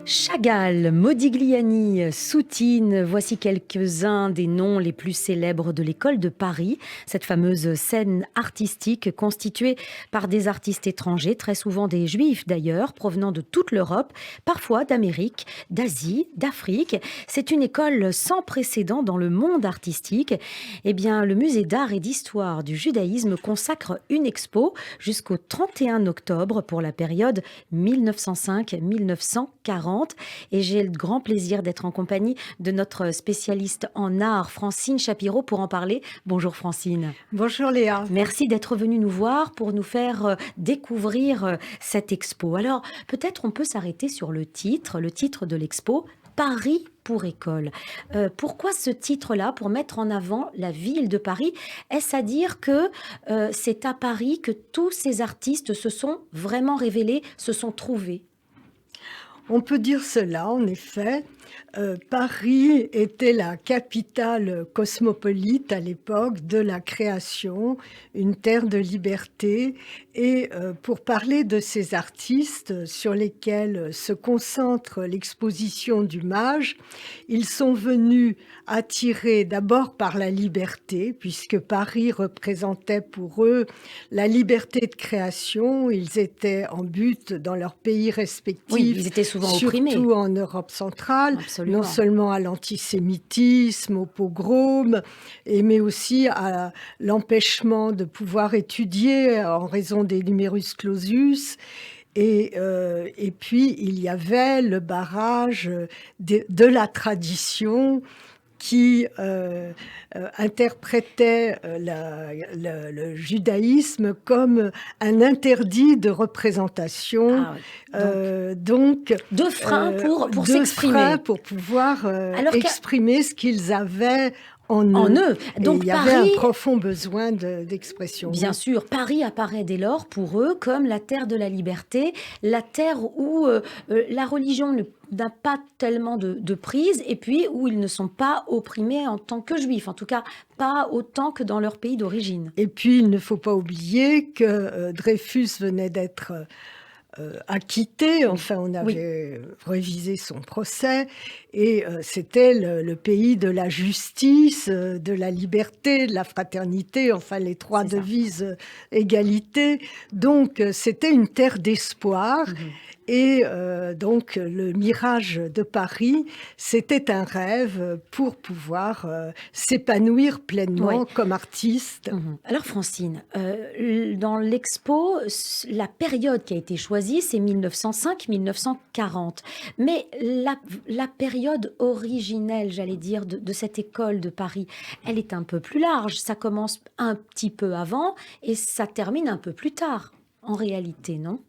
Chagall, Modigliani, Soutine, voici quelques-uns des noms les plus célèbres de l'école de Paris. Cette fameuse scène artistique constituée par des artistes étrangers, très souvent des juifs d'ailleurs, provenant de toute l'Europe, parfois d'Amérique, d'Asie, d'Afrique. C'est une école sans précédent dans le monde artistique. Eh bien, le musée d'art et d'histoire du judaïsme consacre une expo jusqu'au 31 octobre pour la période 1905-1940. Et j'ai le grand plaisir d'être en compagnie de notre spécialiste en art, Francine Shapiro, pour en parler. Bonjour Francine. Bonjour Léa. Merci d'être venue nous voir pour nous faire découvrir cette expo. Alors, peut-être on peut s'arrêter sur le titre de l'expo, Paris pour école. Pourquoi ce titre-là, pour mettre en avant la ville de Paris? Est-ce à dire que c'est à Paris que tous ces artistes se sont vraiment révélés, se sont trouvés? On peut dire cela, en effet. Paris était la capitale cosmopolite à l'époque de la création, une terre de liberté. Et pour parler de ces artistes sur lesquels se concentre l'exposition du Mage, ils sont venus attirés d'abord par la liberté, puisque Paris représentait pour eux la liberté de création. Ils étaient en but dans leur pays respectifs, Oui, ils étaient souvent opprimés. Surtout en Europe centrale, Absolument. non seulement à l'antisémitisme, au pogrom, mais aussi à l'empêchement de pouvoir étudier en raison des numerus clausus. Et puis, il y avait le barrage de la tradition qui interprétait le judaïsme comme un interdit de représentation. Donc, deux freins pour s'exprimer. Deux freins pour pouvoir exprimer ce qu'ils avaient en eux. Donc, il y avait un profond besoin d'expression. Bien sûr, Paris apparaît dès lors pour eux comme la terre de la liberté, la terre où la religion n'a pas tellement de prise, et puis où ils ne sont pas opprimés en tant que juifs, en tout cas pas autant que dans leur pays d'origine. Et puis, il ne faut pas oublier que Dreyfus venait d'être acquitté, enfin on avait révisé son procès, et c'était le pays de la justice, de la liberté, de la fraternité, enfin les trois devises égalité. Donc c'était une terre d'espoir. Et donc, le mirage de Paris, c'était un rêve pour pouvoir s'épanouir pleinement comme artiste. Alors Francine, dans l'expo, la période qui a été choisie, c'est 1905-1940. Mais la période originelle, j'allais dire, de cette école de Paris, elle est un peu plus large. Ça commence un petit peu avant et ça termine un peu plus tard, en réalité, non ?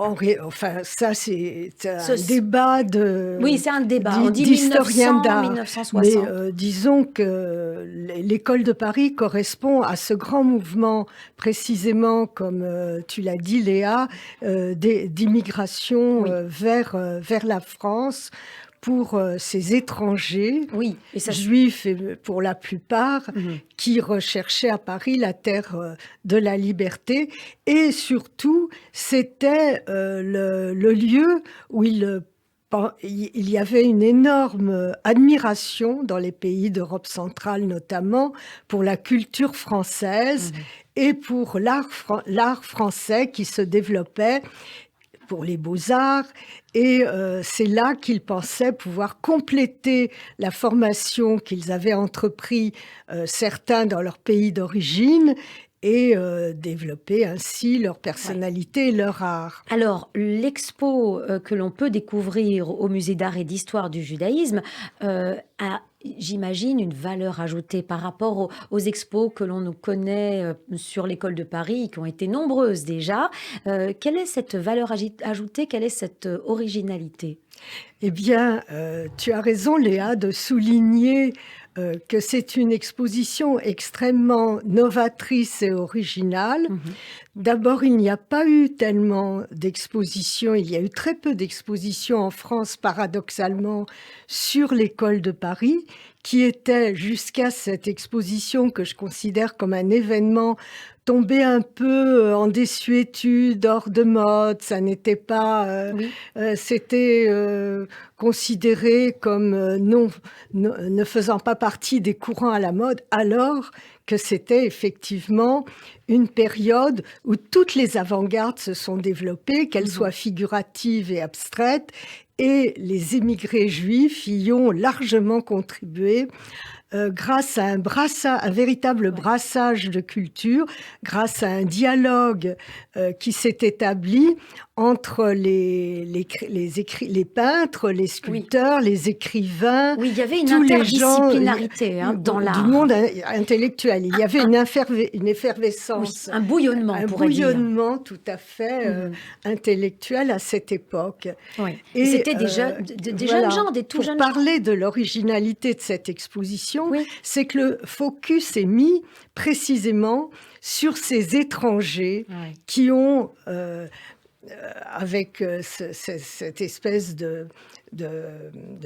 Enfin, ça, c'est un débat Oui, c'est un débat. On dit d'historiens d'art. 1960. Mais disons que l'école de Paris correspond à ce grand mouvement, précisément, comme tu l'as dit, Léa, d'immigration vers la France, pour ces étrangers, juifs pour la plupart, qui recherchaient à Paris la terre de la liberté. Et surtout, c'était le lieu où il y avait une énorme admiration dans les pays d'Europe centrale notamment pour la culture française et pour l'art français qui se développait, pour les beaux-arts, et c'est là qu'ils pensaient pouvoir compléter la formation qu'ils avaient entrepris, certains dans leur pays d'origine, et développer ainsi leur personnalité et leur art. Alors, l'expo que l'on peut découvrir au musée d'art et d'histoire du judaïsme a, j'imagine, une valeur ajoutée par rapport aux expos que l'on nous connaît sur l'école de Paris, qui ont été nombreuses déjà. Quelle est cette valeur ajoutée? Quelle est cette originalité? Eh bien, tu as raison, Léa, de souligner que c'est une exposition extrêmement novatrice et originale. D'abord, il n'y a pas eu tellement d'expositions, il y a eu très peu d'expositions en France, paradoxalement, sur l'école de Paris, qui était, jusqu'à cette exposition que je considère comme un événement tombé un peu en désuétude, hors de mode. Ça n'était pas... c'était considéré comme ne faisant pas partie des courants à la mode, alors que c'était effectivement une période où toutes les avant-gardes se sont développées, qu'elles soient figuratives et abstraites, et les émigrés juifs y ont largement contribué grâce à un véritable brassage de culture, grâce à un dialogue qui s'est établi entre les peintres, les sculpteurs, les écrivains. Oui, il y avait une interdisciplinarité dans l'art. Du monde intellectuel. Il y avait une effervescence. Oui, un bouillonnement, un bouillonnement tout à fait intellectuel à cette époque. Oui. Et c'était des jeunes gens, des tout jeunes gens. Pour parler de l'originalité de cette exposition, c'est que le focus est mis précisément sur ces étrangers qui ont... avec cette espèce de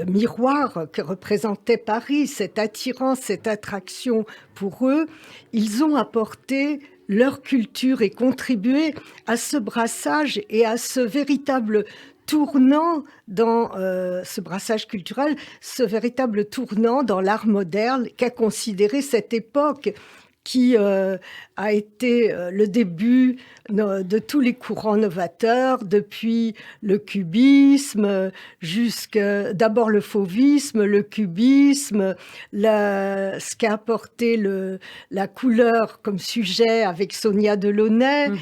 miroir que représentait Paris, cette attirance, cette attraction pour eux, ils ont apporté leur culture et contribué à ce brassage et à ce véritable tournant dans ce brassage culturel, ce véritable tournant dans l'art moderne qu'a considéré cette époque qui a été le début de tous les courants novateurs, depuis le cubisme, d'abord le fauvisme, le cubisme, ce qu'a apporté la couleur comme sujet avec Sonia Delaunay.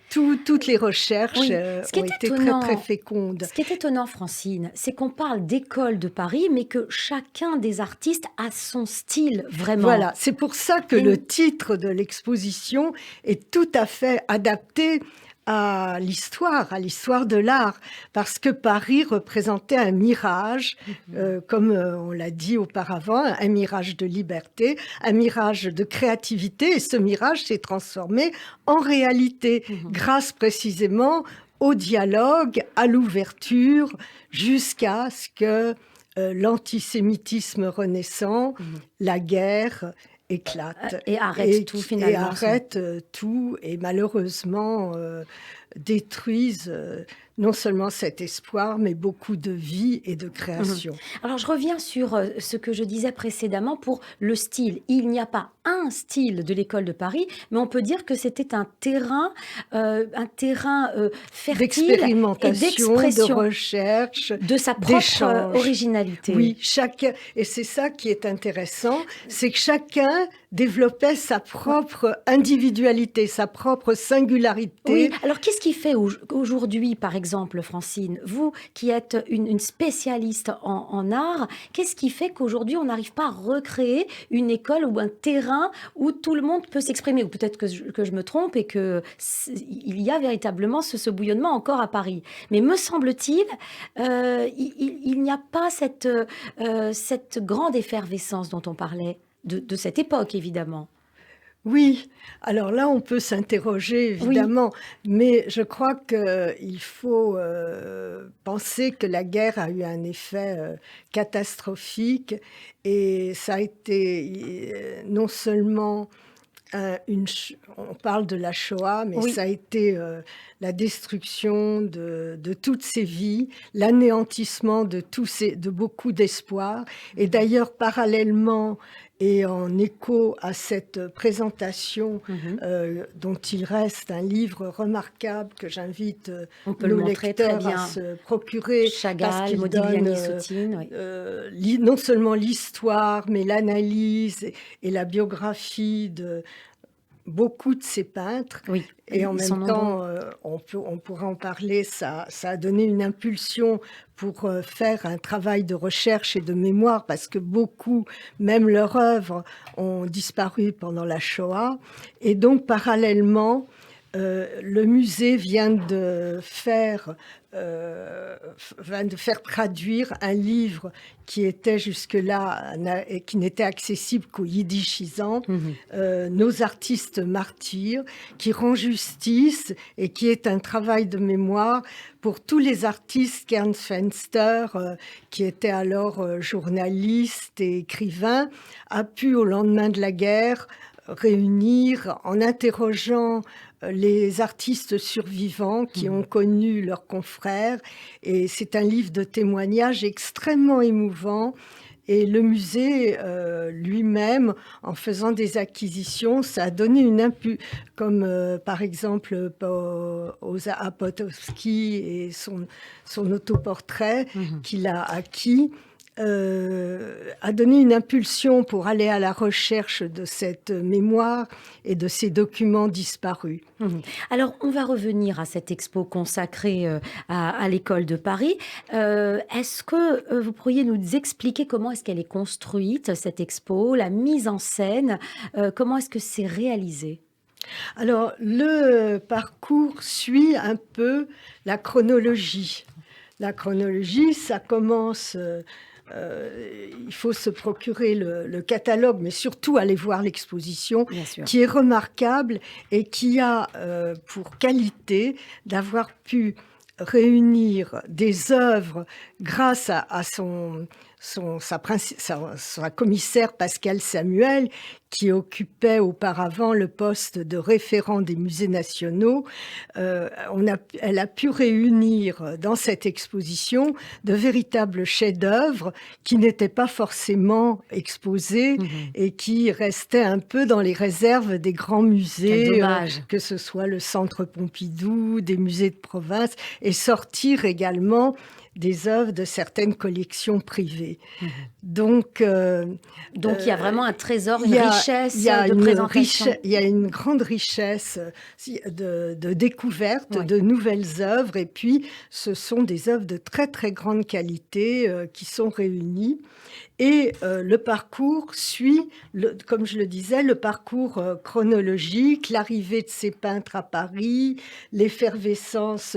Toutes les recherches ont été très, très fécondes. Ce qui est étonnant, Francine, c'est qu'on parle d'école de Paris, mais que chacun des artistes a son style, vraiment. Voilà, c'est pour ça que le titre de l'exposition est tout à fait adapté à l'histoire de l'art, parce que Paris représentait un mirage, comme on l'a dit auparavant, un mirage de liberté, un mirage de créativité, et ce mirage s'est transformé en réalité, grâce précisément au dialogue, à l'ouverture, jusqu'à ce que l'antisémitisme renaissant, la guerre éclate. Et arrête tout, finalement. Et arrête tout, et malheureusement détruisent non seulement cet espoir, mais beaucoup de vie et de création. Alors, je reviens sur ce que je disais précédemment pour le style. Il n'y a pas un style de l'école de Paris, mais on peut dire que c'était un terrain fertile d'expérimentation, et d'expression, de recherche, de sa propre originalité. Oui, et c'est ça qui est intéressant, c'est que chacun développait sa propre individualité, sa propre singularité. Oui. Alors, qu'est-ce qui fait aujourd'hui, par exemple, Francine, vous qui êtes une spécialiste en art, qu'est-ce qui fait qu'aujourd'hui, on n'arrive pas à recréer une école ou un terrain où tout le monde peut s'exprimer? Ou peut-être que je me trompe et qu'il y a véritablement ce bouillonnement encore à Paris. Mais me semble-t-il, il n'y a pas cette grande effervescence dont on parlait, de cette époque, évidemment. Oui, alors là, on peut s'interroger, évidemment, mais je crois qu'il faut penser que la guerre a eu un effet catastrophique, et ça a été non seulement on parle de la Shoah, mais ça a été la destruction de toutes ces vies, l'anéantissement de beaucoup d'espoir. Et d'ailleurs, parallèlement et en écho à cette présentation dont il reste un livre remarquable que j'invite nos lecteurs à se procurer, Chagall, parce qu'il Modigliani, donne Soutine, non seulement l'histoire, mais l'analyse et la biographie de beaucoup de ces peintres. Oui, et en même temps, on pourra en parler, ça a donné une impulsion pour faire un travail de recherche et de mémoire, parce que beaucoup, même leurs œuvres, ont disparu pendant la Shoah. Et donc, parallèlement, le musée vient de faire traduire un livre qui était jusque-là et qui n'était accessible qu'aux yiddishisants, Nos artistes martyrs, qui rend justice et qui est un travail de mémoire pour tous les artistes. Ernst Fenster, qui était alors journaliste et écrivain, a pu, au lendemain de la guerre, réunir en interrogeant les artistes survivants qui ont connu leurs confrères. Et c'est un livre de témoignages extrêmement émouvant. Et le musée lui-même, en faisant des acquisitions, ça a donné une impulsion, comme par exemple à Potocki et son autoportrait qu'il a acquis, a donné une impulsion pour aller à la recherche de cette mémoire et de ces documents disparus. Alors, on va revenir à cette expo consacrée à l'école de Paris. Est-ce que vous pourriez nous expliquer comment est-ce qu'elle est construite, cette expo, la mise en scène, comment est-ce que c'est réalisé ? Alors, le parcours suit un peu la chronologie. La chronologie, ça commence... il faut se procurer le catalogue, mais surtout aller voir l'exposition, qui est remarquable et qui a pour qualité d'avoir pu réunir des œuvres grâce à sa commissaire Pascale Samuel, qui occupait auparavant le poste de référent des musées nationaux. Elle a pu réunir dans cette exposition de véritables chefs-d'œuvre qui n'étaient pas forcément exposés et qui restaient un peu dans les réserves des grands musées, que ce soit le Centre Pompidou, des musées de province, et sortir également des œuvres de certaines collections privées. Donc, il y a vraiment un trésor, une richesse de présentation. Il y a une grande richesse de découvertes, de nouvelles œuvres, et puis ce sont des œuvres de très très grande qualité qui sont réunies. Et le parcours suit, comme je le disais, le parcours chronologique, l'arrivée de ces peintres à Paris, l'effervescence,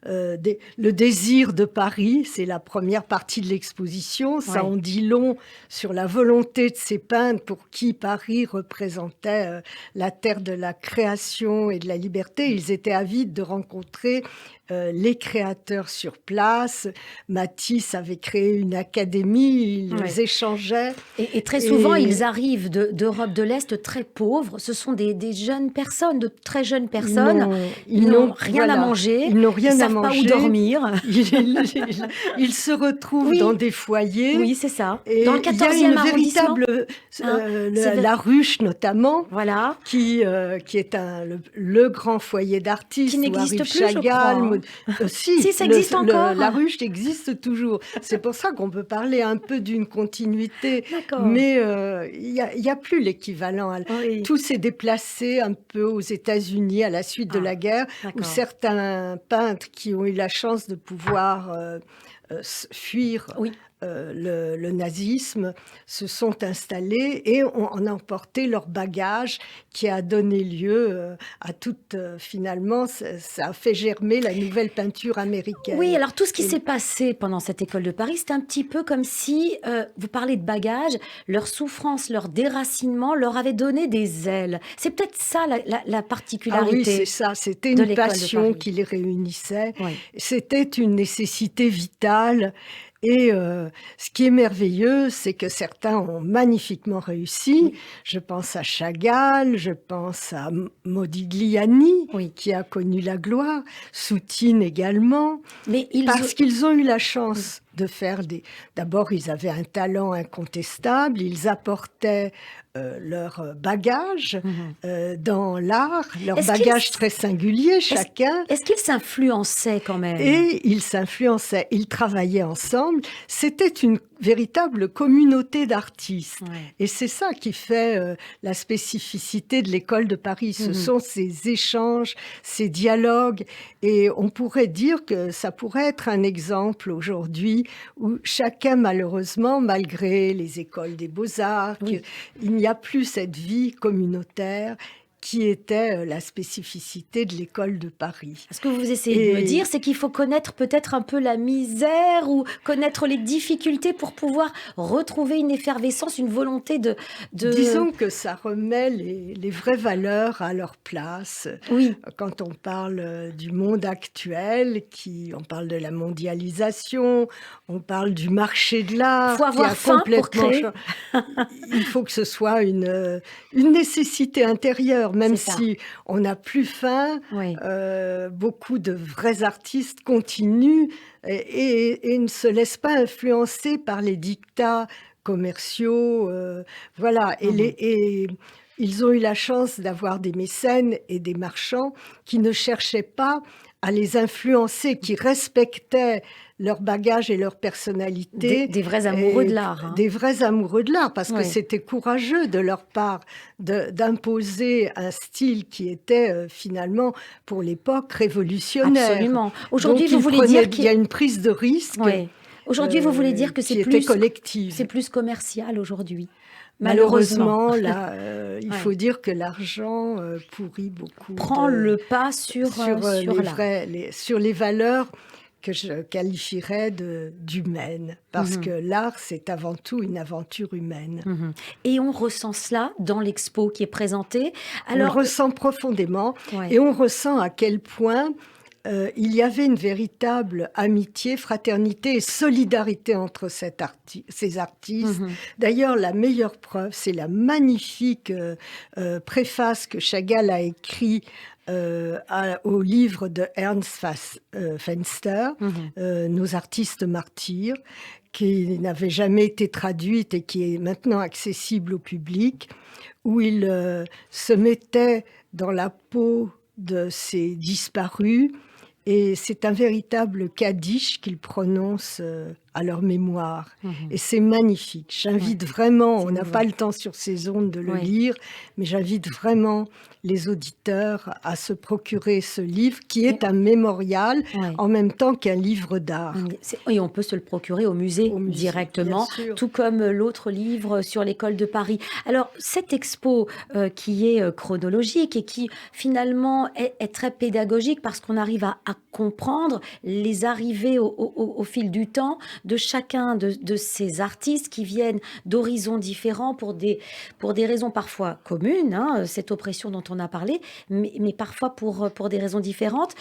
le désir de Paris, c'est la première partie de l'exposition. Ça en dit long sur la volonté de ces peintres pour qui Paris représentait la terre de la création et de la liberté. Ils étaient avides de rencontrer les créateurs sur place. Matisse avait créé une académie, ils échangeaient. Et très souvent, ils arrivent d'Europe de l'Est très pauvres. Ce sont des jeunes personnes, de très jeunes personnes. Ils n'ont rien à manger. Ils ne savent pas où dormir. Ils se retrouvent dans des foyers. Oui, c'est ça. Et dans le 14e arrondissement. La Ruche notamment, qui est le grand foyer d'artistes. Qui n'existe plus, Chagall, je crois. Si, ça existe encore. La Ruche existe toujours. C'est pour ça qu'on peut parler un peu d'une continuité. Mais il n'y a plus l'équivalent. Tout s'est déplacé un peu aux États-Unis à la suite de la guerre, où certains peintres qui ont eu la chance de pouvoir fuir le nazisme se sont installés et ont emporté leur bagage, qui a donné lieu à toute, finalement, ça a fait germer la nouvelle peinture américaine. Oui, alors tout ce qui s'est passé pendant cette école de Paris, c'est un petit peu comme si, vous parlez de bagage, leur souffrance, leur déracinement leur avait donné des ailes. C'est peut-être ça la particularité. Ah oui, c'est ça, c'était une passion qui les réunissait. C'était une nécessité vitale. Et ce qui est merveilleux, c'est que certains ont magnifiquement réussi. Je pense à Chagall, je pense à Modigliani, qui a connu la gloire, Soutine également, parce qu'ils ont eu la chance de faire D'abord, ils avaient un talent incontestable, ils apportaient leur bagage dans l'art, leur bagage très singulier, chacun. Est-ce qu'ils s'influençaient quand même ? Et ils s'influençaient, ils travaillaient ensemble. C'était une véritable communauté d'artistes. Et c'est ça qui fait la spécificité de l'école de Paris. Ce sont ces échanges, ces dialogues. Et on pourrait dire que ça pourrait être un exemple aujourd'hui où chacun, malheureusement, malgré les écoles des beaux-arts, il n'y a plus cette vie communautaire qui était la spécificité de l'école de Paris. Ce que vous essayez de me dire, c'est qu'il faut connaître peut-être un peu la misère ou connaître les difficultés pour pouvoir retrouver une effervescence, une volonté de... Disons que ça remet les vraies valeurs à leur place. Oui. Quand on parle du monde actuel, on parle de la mondialisation, on parle du marché de l'art. Il faut avoir faim pour créer. Il faut que ce soit une nécessité intérieure, même si on n'a plus faim. Oui. Beaucoup de vrais artistes continuent et ne se laissent pas influencer par les dictats commerciaux. Voilà. Et ils ont eu la chance d'avoir des mécènes et des marchands qui ne cherchaient pas à les influencer, qui respectaient leur bagage et leur personnalité. Des vrais amoureux de l'art. Des vrais amoureux de l'art, parce que c'était courageux de leur part d'imposer un style qui était finalement, pour l'époque, révolutionnaire. Absolument. Aujourd'hui, vous voulez dire qu'il y a une prise de risque. Oui. Aujourd'hui, vous voulez dire que c'est plus collective. C'est plus commercial aujourd'hui. Malheureusement, là, il faut dire que l'argent pourrit beaucoup. Prend le pas sur les valeurs que je qualifierais d'humaines. Parce que l'art, c'est avant tout une aventure humaine. Et on ressent cela dans l'expo qui est présentée. Alors, on le ressent profondément et on ressent à quel point il y avait une véritable amitié, fraternité et solidarité entre ces artistes. D'ailleurs, la meilleure preuve, c'est la magnifique préface que Chagall a écrite au livre de Ernst Fenster, Nos artistes martyrs, qui n'avait jamais été traduite et qui est maintenant accessible au public, où il se mettait dans la peau de ces disparus. Et c'est un véritable kaddish qu'il prononce à leur mémoire. Et c'est magnifique. J'invite vraiment, on n'a pas le temps sur ces ondes de le lire, mais j'invite vraiment les auditeurs à se procurer ce livre qui est un mémorial en même temps qu'un livre d'art. Et on peut se le procurer au musée directement, tout comme l'autre livre sur l'école de Paris. Alors, cette expo qui est chronologique et qui finalement est très pédagogique parce qu'on arrive à comprendre les arrivées au fil du temps de chacun de ces artistes qui viennent d'horizons différents pour des raisons parfois communes, cette oppression dont on a parlé, mais parfois pour des raisons différentes.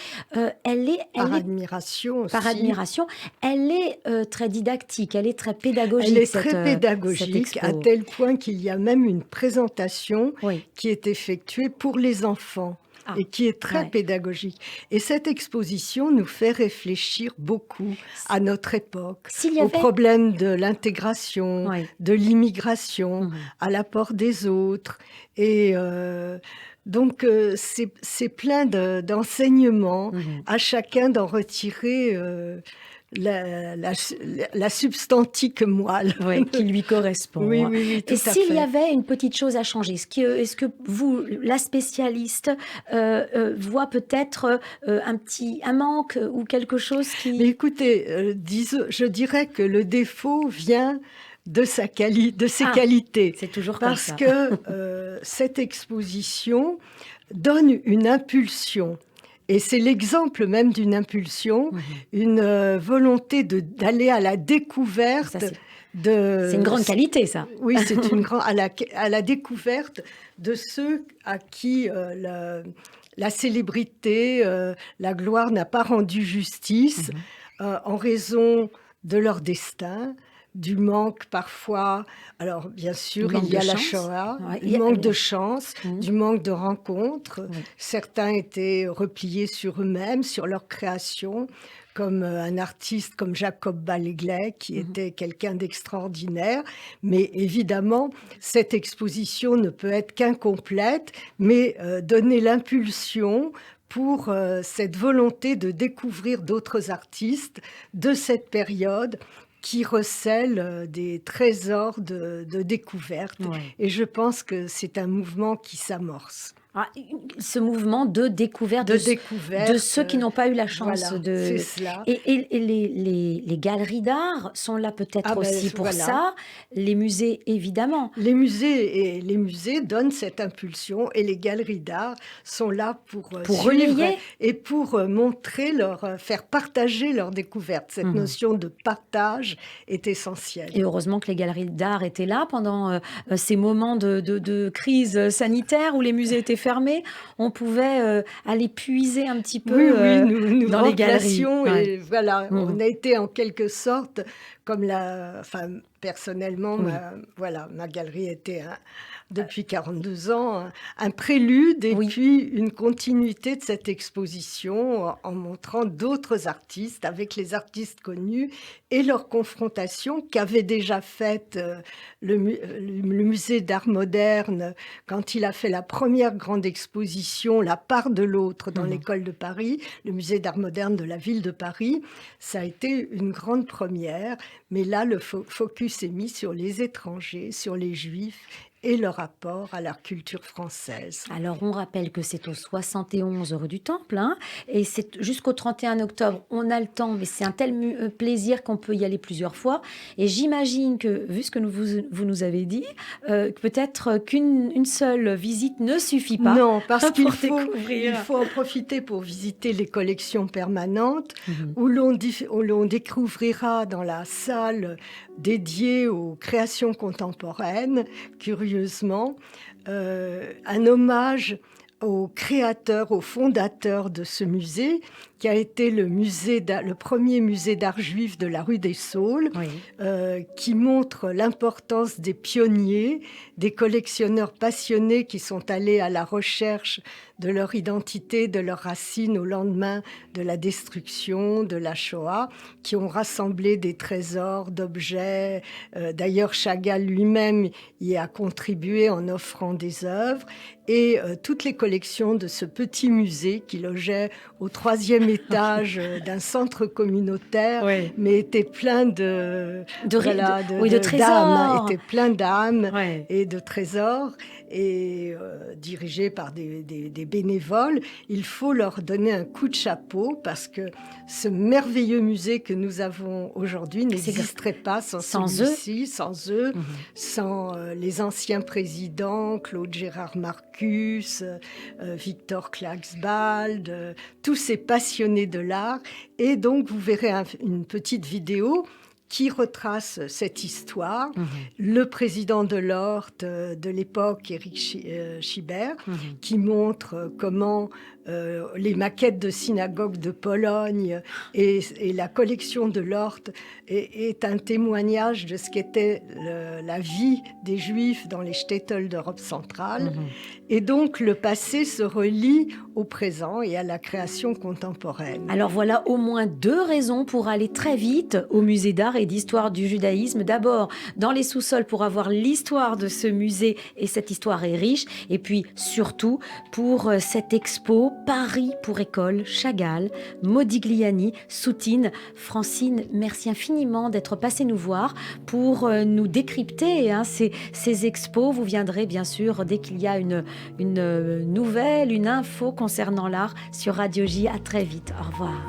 Admiration aussi. Par admiration. Elle est très didactique, elle est très pédagogique. Elle est très pédagogique, à tel point qu'il y a même une présentation qui est effectuée pour les enfants. Et qui est très pédagogique. Et cette exposition nous fait réfléchir beaucoup à notre époque, au problème de l'intégration, de l'immigration, à l'apport des autres. Et donc, c'est plein d'enseignements, à chacun d'en retirer la substantique moelle qui lui correspond. Oui, et s'il y avait une petite chose à changer, est-ce que vous, la spécialiste, voit peut-être un manque ou quelque chose qui... Mais écoutez, je dirais que le défaut vient de ses qualités. C'est toujours parce comme ça. que cette exposition donne une impulsion. Et c'est l'exemple même d'une impulsion, une volonté d'aller à la découverte de... C'est une grande qualité, ça. Oui, c'est à la découverte de ceux à qui la célébrité, la gloire n'a pas rendu justice en raison de leur destin, du manque parfois, alors bien sûr il y a la Shoah, du manque de chance, du manque de rencontres. Certains étaient repliés sur eux-mêmes, sur leur création, comme un artiste comme Jacob Balleglet, qui était quelqu'un d'extraordinaire. Mais évidemment, cette exposition ne peut être qu'incomplète, mais donner l'impulsion pour cette volonté de découvrir d'autres artistes de cette période qui recèle des trésors de découverte. Et je pense que c'est un mouvement qui s'amorce. Ce mouvement de découverte de ceux qui n'ont pas eu la chance de... C'est cela. Et les galeries d'art sont là peut-être aussi pour ça, les musées évidemment. Les musées donnent cette impulsion et les galeries d'art sont là pour relayer et pour faire partager leur découverte. Cette notion de partage est essentielle. Et heureusement que les galeries d'art étaient là pendant ces moments de crise sanitaire où les musées étaient fermés. On pouvait aller puiser un petit peu nous dans les galeries. Et voilà, on a été en quelque sorte comme personnellement, ma galerie était depuis 42 ans un prélude et puis une continuité de cette exposition en montrant d'autres artistes avec les artistes connus et leur confrontation qu'avait déjà faite le musée d'art moderne quand il a fait la première grande exposition, La part de l'autre, dans l'école de Paris, le musée d'art moderne de la ville de Paris. Ça a été une grande première, mais là, le focus est mis sur les étrangers, sur les juifs et leur rapport à la culture française. Alors, on rappelle que c'est au 71 rue du Temple, et c'est jusqu'au 31 octobre. On a le temps, mais c'est un tel plaisir qu'on peut y aller plusieurs fois. Et j'imagine que, vu ce que vous nous avez dit, peut-être qu'une seule visite ne suffit pas. Non, parce qu'il faut en profiter pour visiter les collections permanentes, où l'on découvrira dans la salle dédiée aux créations contemporaines, curieusement, un hommage au créateur, au fondateur de ce musée, qui a été le premier musée d'art juif de la rue des Saules, qui montre l'importance des pionniers, des collectionneurs passionnés qui sont allés à la recherche de leur identité, de leurs racines au lendemain de la destruction, de la Shoah, qui ont rassemblé des trésors d'objets. D'ailleurs, Chagall lui-même y a contribué en offrant des œuvres. Et toutes les collections de ce petit musée qui logeait au 3e étage d'un centre communautaire, mais était plein de trésors. Était plein d'âmes et de trésors, et dirigé par des bénévoles. Il faut leur donner un coup de chapeau parce que ce merveilleux musée que nous avons aujourd'hui n'existerait pas sans celui-ci, sans eux, sans les anciens présidents, Claude Gérard Marcus, Victor Klagsbald, tous ces passionnés de l'art. Et donc, vous verrez une petite vidéo qui retrace cette histoire. Le président de l'Ort de l'époque, Éric Schibert, qui montre comment les maquettes de synagogues de Pologne et la collection de l'Ort est un témoignage de ce qu'était la vie des Juifs dans les shtetls d'Europe centrale. Et donc, le passé se relie au présent et à la création contemporaine. Alors voilà au moins 2 raisons pour aller très vite au musée d'art et d'histoire du judaïsme. D'abord, dans les sous-sols pour avoir l'histoire de ce musée, et cette histoire est riche. Et puis surtout pour cette expo Paris pour école, Chagall, Modigliani, Soutine. Francine, merci infiniment d'être passée nous voir pour nous décrypter ces expos. Vous viendrez bien sûr dès qu'il y a une nouvelle, une info concernant l'art sur Radio J. À très vite. Au revoir.